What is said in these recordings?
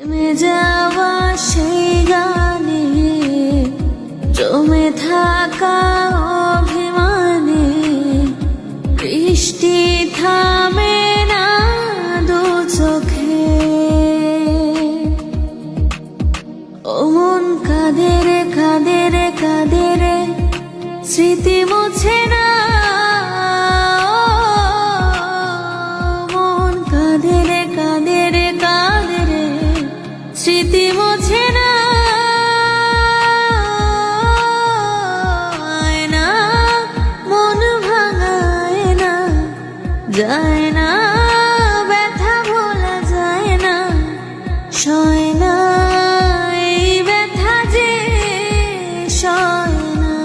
থেমে যাওয়া সেই গানে জমে থাকা অভিমানে বৃষ্টি থামে না দু চোখে। ও মন কাঁদে রে কাঁদে রে কাঁদে রে স্মৃতি মুছে না। মন কাঁদে রে কাঁদে রে কাঁদে রে স্মৃতি মুছে না। মন ভাঙায় না যায় না, ব্যথা ভোলা যায় না, সয় না এই ব্যথা যে সয় না।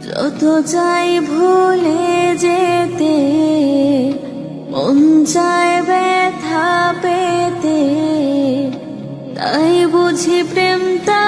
যত চাই ভুলে যেতে মন চায় ব্যথা পেতে, তাই বুঝি প্রেমটা